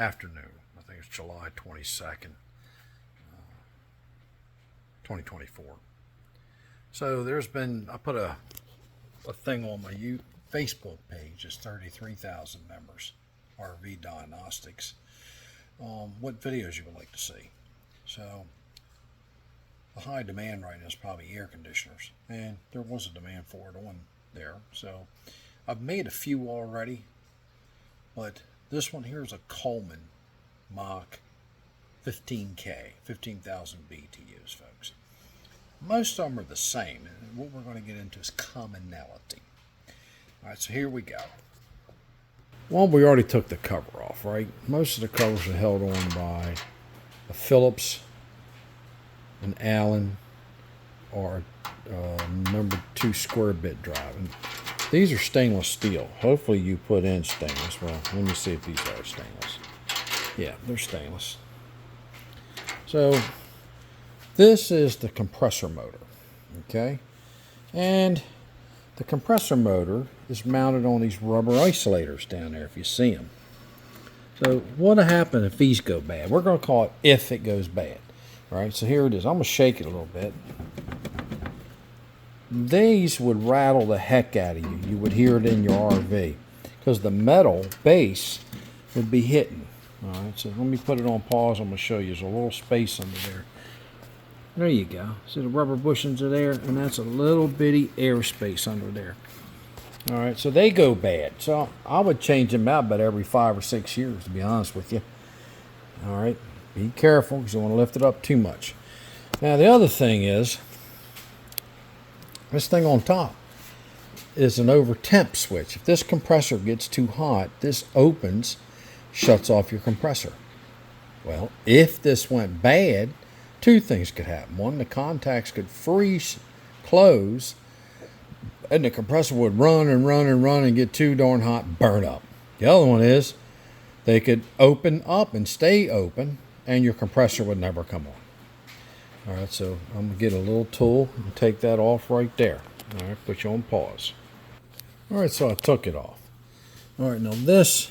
afternoon. I think it's July 22nd, 2024. So there's been, I put a thing on my Facebook page. It's 33,000 members, RV Diagnostics. What videos you would like to see. So the high demand right now is probably air conditioners, and there was a demand for it on there. So I've made a few already, but this one here is a Coleman Mach 15K, 15,000 BTUs, folks. Most of them are the same, and what we're going to get into is commonality. All right, so here we go. Well, we already took the cover off, right? Most of the covers are held on by a Phillips, an Allen, or a number 2 square bit drive. And these are stainless steel. Hopefully you put in stainless. Well, let me see if these are stainless. Yeah, they're stainless. So this is the compressor motor, okay? And the compressor motor is mounted on these rubber isolators down there, if you see them. So what'll happen if these go bad? We're going to call it if it goes bad. All right, so here it is. I'm going to shake it a little bit. These would rattle the heck out of you. You would hear it in your RV because the metal base would be hitting. All right, so let me put it on pause. I'm going to show you. There's a little space under there. There you go. See the rubber bushings are there, and that's a little bitty airspace under there. All right, so they go bad. So I would change them out about every 5 or 6 years, to be honest with you. All right, be careful because you don't want to lift it up too much. Now, the other thing is, this thing on top is an over temp switch. If this compressor gets too hot, this opens, shuts off your compressor. Well, if this went bad, 2 things could happen. One, the contacts could freeze, close, and the compressor would run and run and run and get too darn hot, burn up. The other one is they could open up and stay open, and your compressor would never come on. All right, so I'm going to get a little tool and take that off right there. All right, put you on pause. All right, so I took it off. All right, now this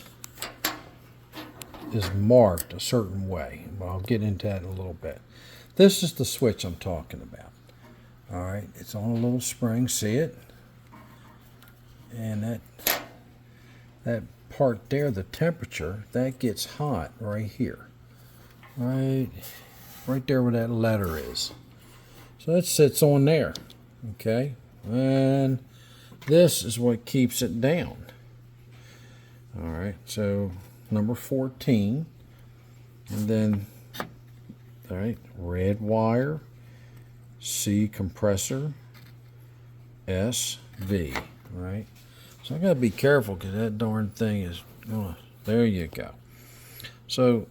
is marked a certain way, but I'll get into that in a little bit. This is the switch I'm talking about. All right, it's on a little spring, see it? And that part there, the temperature, that gets hot right here. Right there where that letter is. So that sits on there, okay? And this is what keeps it down. All right, so number 14, and then, all right, red wire, C compressor, S, V, right? So I gotta be careful because that darn thing is, oh, there you go. So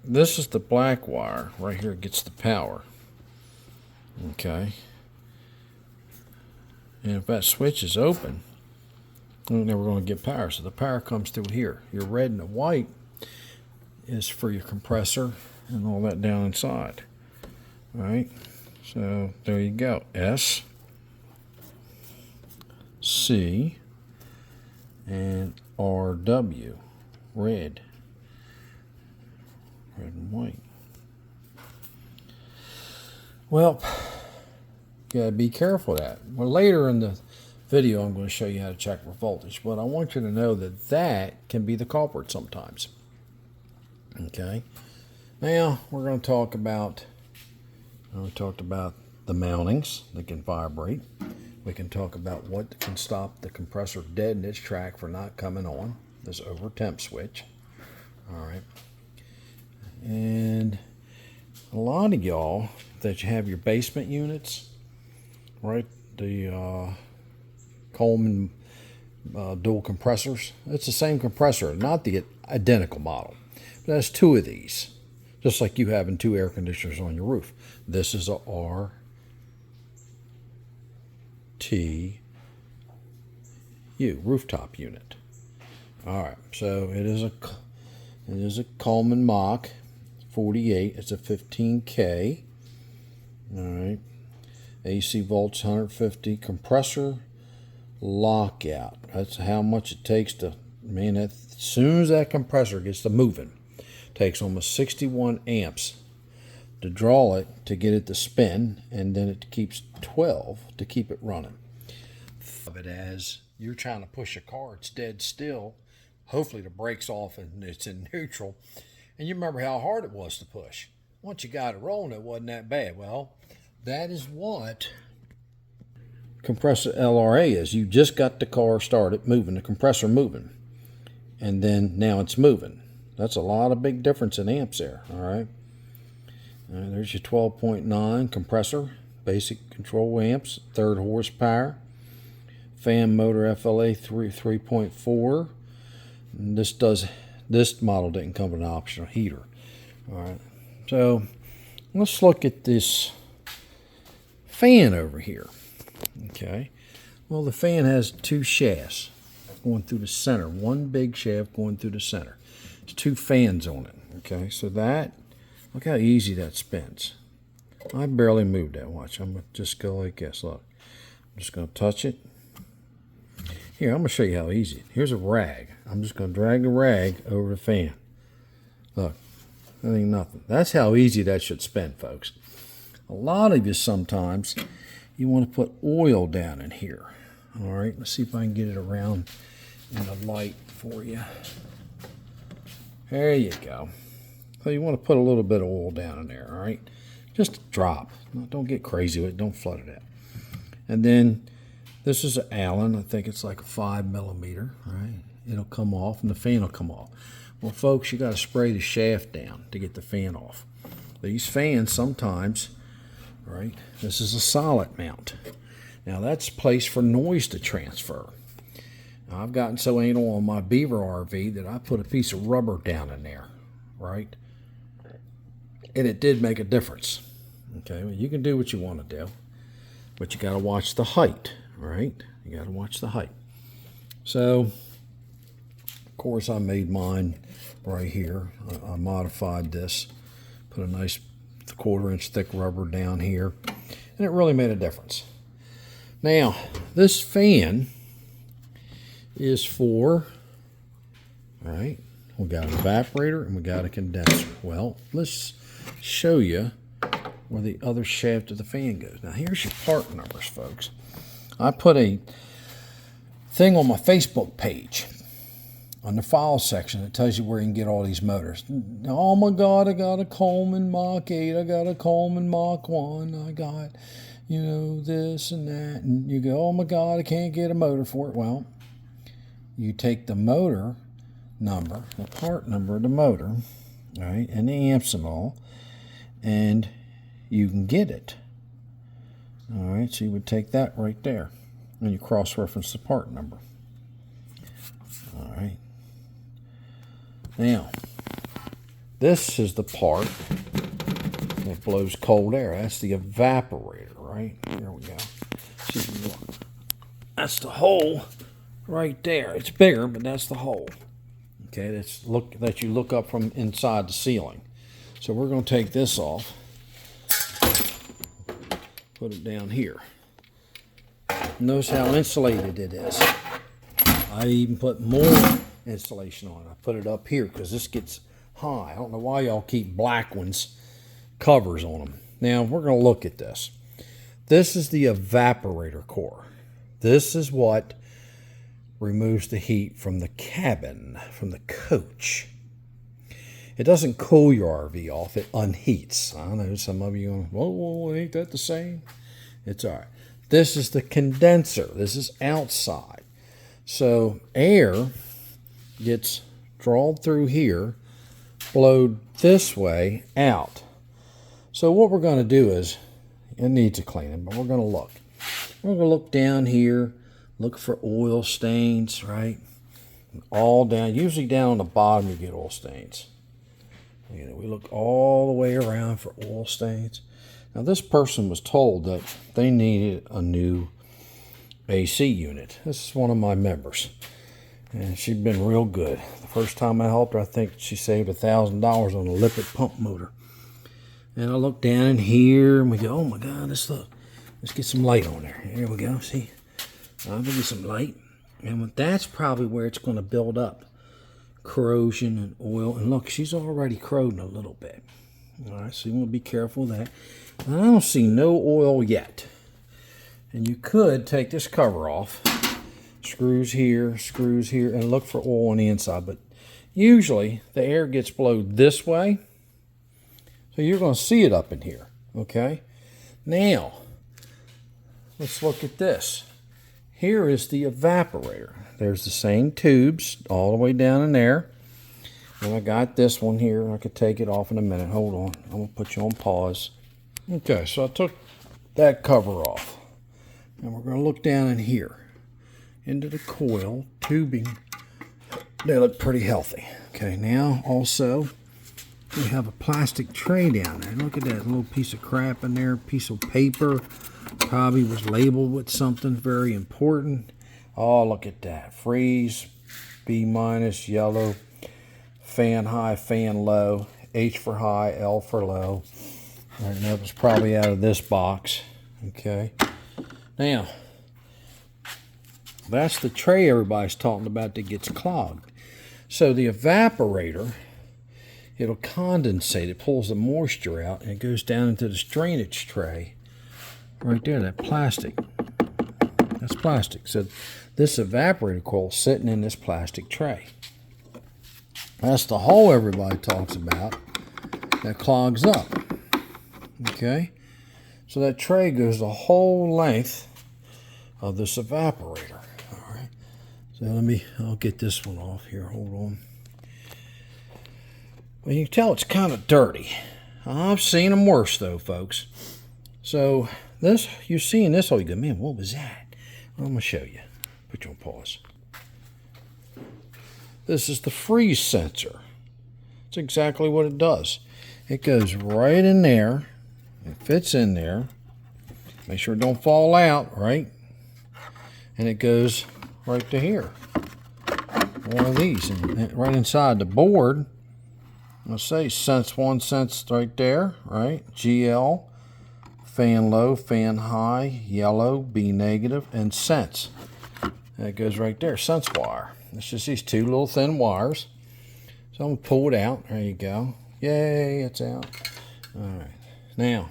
this is the black wire. Right here it gets the power. Okay. And if that switch is open, then we're going to get power. So the power comes through here. Your red and the white is for your compressor and all that down inside. All right. So there you go. S, C, and RW, red. Red and white. Well, you gotta be careful of that. Well, later in the video, I'm going to show you how to check for voltage, but I want you to know that that can be the culprit sometimes. Okay. Now we're going to talk about. We talked about the mountings that can vibrate. We can talk about what can stop the compressor dead in its track for not coming on. This over temp switch. All right. And a lot of y'all that you have your basement units, right? The Coleman dual compressors. It's the same compressor, not the identical model. But there's 2 of these, just like you having 2 air conditioners on your roof. This is a RTU, rooftop unit. All right, so it is a Coleman Mach 48. It's a 15K. All right. AC volts 150. Compressor lockout. That's how much it takes to, man, as soon as that compressor gets to moving, Takes almost 61 amps to draw it to get it to spin, and then it keeps 12 to keep it running. Of it as you're trying to push a car, it's dead still. Hopefully the brake's off and it's in neutral. And you remember how hard it was to push. Once you got it rolling, it wasn't that bad. Well, that is what compressor LRA is. You just got the car started moving, the compressor moving, and then now it's moving. That's a lot of big difference in amps there. All right, there's your 12.9 compressor, basic control amps, 3rd horsepower, fan motor FLA 3.4. And this model didn't come with an optional heater. All right, so let's look at this fan over here. Okay, well, the fan has 2 shafts going through the center, one big shaft going through the center. There's 2 fans on it. Okay, so that, look how easy that spins. I barely moved that. Watch, I'm gonna just go like this. Look, I'm just gonna touch it. Here, I'm gonna show you how easy. Here's a rag. I'm just gonna drag the rag over the fan. Look, that ain't nothing. That's how easy that should spin, folks. A lot of you sometimes, you want to put oil down in here. All right, let's see if I can get it around in the light for you. There you go. So you want to put a little bit of oil down in there, all right? Just a drop. Don't get crazy with it. Don't flood it out. And then this is an Allen. I think it's like a 5mm, right? It'll come off and the fan will come off. Well, folks, you got to spray the shaft down to get the fan off. These fans sometimes, right? This is a solid mount. Now that's placed for noise to transfer. Now, I've gotten so anal on my Beaver RV that I put a piece of rubber down in there, right? And it did make a difference. Okay, well, you can do what you want to do, but you got to watch the height, right? You got to watch the height. So, of course, I made mine right here. I modified this, put a nice 1/4 inch thick rubber down here, and it really made a difference. Now, this fan is for, all right, we got an evaporator and we got a condenser. Well, let's show you where the other shaft of the fan goes. Now, here's your part numbers, folks. I put a thing on my Facebook page on the file section that tells you where you can get all these motors. Oh my God, I got a Coleman Mach 8, I got a Coleman Mach 1, I got, you know, this and that. And you go, oh my God, I can't get a motor for it. Well, you take the motor number, the part number of the motor, right, and the amps and all, and you can get it. All right, so you would take that right there, and you cross-reference the part number. All right. Now, this is the part that blows cold air. That's the evaporator, right? Here we go. See, look. That's the hole right there. It's bigger, but that's the hole. Okay, that you look up from inside the ceiling. So we're going to take this off, put it down here. Notice how insulated it is. I even put more insulation on it. I put it up here because this gets high. I don't know why y'all keep black ones, covers on them. Now we're going to look at this. This is the evaporator core. This is what removes the heat from the cabin, from the coach. It doesn't cool your RV off, it unheats. I know some of you going, whoa, ain't that the same? It's all right. This is the condenser. This is outside. So air gets drawn through here, blowed this way out. So what we're going to do is, it needs a cleaning, but we're going to look. We're going to look down here, look for oil stains, right? All down, usually down on the bottom you get oil stains. You know, we look all the way around for oil stains. Now this person was told that they needed a new AC unit. This is one of my members, and she'd been real good. The first time I helped her, I think she saved $1,000 on a lipid pump motor. And I look down in here, and we go, oh my God, let's get some light on there. Here we go, see? I'll give you some light. And that's probably where it's going to build up. corrosion and oil. And look, she's already corroding a little bit. All right, so you want to be careful of that. And I don't see no oil yet. And you could take this cover off. Screws here, and look for oil on the inside. But usually the air gets blown this way. So you're going to see it up in here. Okay? Now, let's look at this. Here is the evaporator. There's the same tubes all the way down in there. And I got this one here. I could take it off in a minute. Hold on. I'm going to put you on pause. Okay, so I took that cover off. And we're going to look down in here into the coil tubing. They look pretty healthy. Okay, now also we have a plastic tray down there. Look at that little piece of crap in there, piece of paper. Probably was labeled with something very important. Oh, look at that. Freeze, B-, yellow, fan high, fan low, H for high, L for low. All right, that was probably out of this box. Okay. Now, that's the tray everybody's talking about that gets clogged. So the evaporator, it'll condensate. It pulls the moisture out, and it goes down into this drainage tray. Right there, that plastic. That's plastic. So this evaporator coil is sitting in this plastic tray. That's the hole everybody talks about that clogs up. Okay? So that tray goes the whole length of this evaporator. All right. So I'll get this one off here. Hold on. Well, you can tell it's kind of dirty. I've seen them worse though, folks. So this, you're seeing this, oh, you go, man, what was that? Well, I'm going to show you. Put you on pause. This is the freeze sensor. It's exactly what it does. It goes right in there. It fits in there. Make sure it don't fall out, right? And it goes right to here. One of these. And right inside the board, I'll say sense 1, sense right there, right? GL, fan low, fan high, yellow, B negative, and sense. And it goes right there, sense wire. It's just these two little thin wires. So I'm going to pull it out. There you go. Yay, it's out. All right. Now,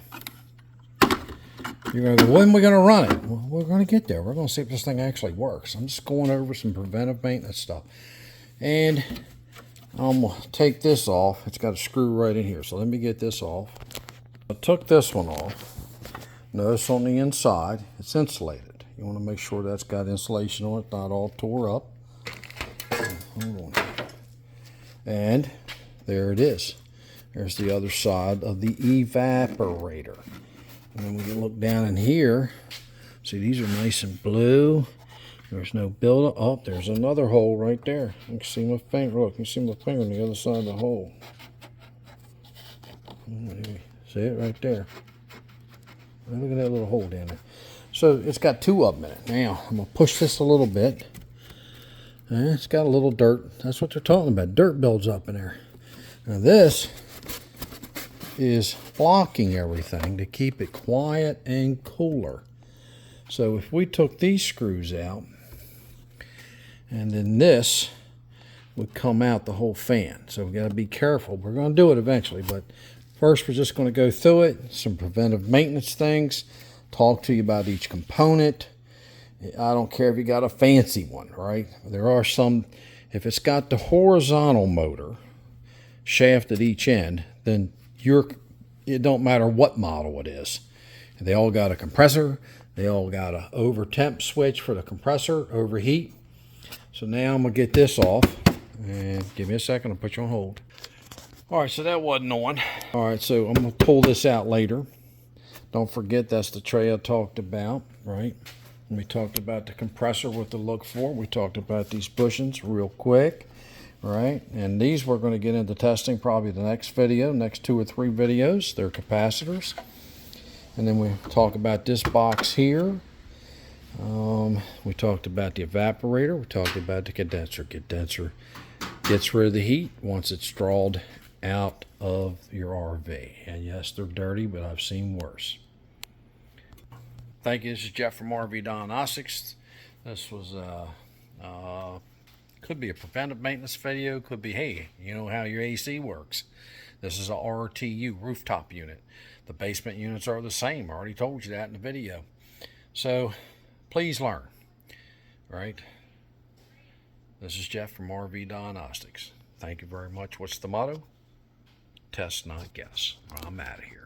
you're going to go, when are we going to run it? Well, we're going to get there. We're going to see if this thing actually works. I'm just going over some preventive maintenance stuff. And I'm going to take this off. It's got a screw right in here. So let me get this off. I took this one off. Notice on the inside, it's insulated. You want to make sure that's got insulation on it, not all tore up. Hold on. And there it is. There's the other side of the evaporator. And then we can look down in here. See, these are nice and blue. There's no buildup. Oh, there's another hole right there. You can see my finger. Look, you can see my finger on the other side of the hole. See it right there. Look at that little hole down there. So it's got two of them in it. Now, I'm going to push this a little bit. And it's got a little dirt. That's what they're talking about. Dirt builds up in there. Now this is blocking everything to keep it quiet and cooler. So if we took these screws out, and then this would come out the whole fan. So we got to be careful. We're going to do it eventually, but first we're just going to go through it, some preventive maintenance things, talk to you about each component. I don't care if you got a fancy one, right? There are some, if it's got the horizontal motor shaft at each end, then it don't matter what model it is. They all got a compressor. They all got a over temp switch for the compressor, overheat. So now I'm going to get this off. And give me a second, I'll put you on hold. All right, so that wasn't on. All right, so I'm going to pull this out later. Don't forget that's the tray I talked about, right? We talked about the compressor, what to look for. We talked about these bushings real quick, right? And these we're going to get into testing probably the next video, next 2 or 3 videos. They're capacitors. And then we talk about this box here. We talked about the evaporator. We talked about the condenser. Condenser gets rid of the heat once it's drawed out of your RV. And yes, they're dirty, but I've seen worse. Thank you. This is Jeff from RV Diagnostics. This was a Could be a preventive maintenance video. Could be, hey, you know how your AC works. This is a RTU, rooftop unit. The basement units are the same. I already told you that in the video. So please learn. All right. This is Jeff from RV Diagnostics. Thank you very much. What's the motto? Test, not guess. I'm out of here.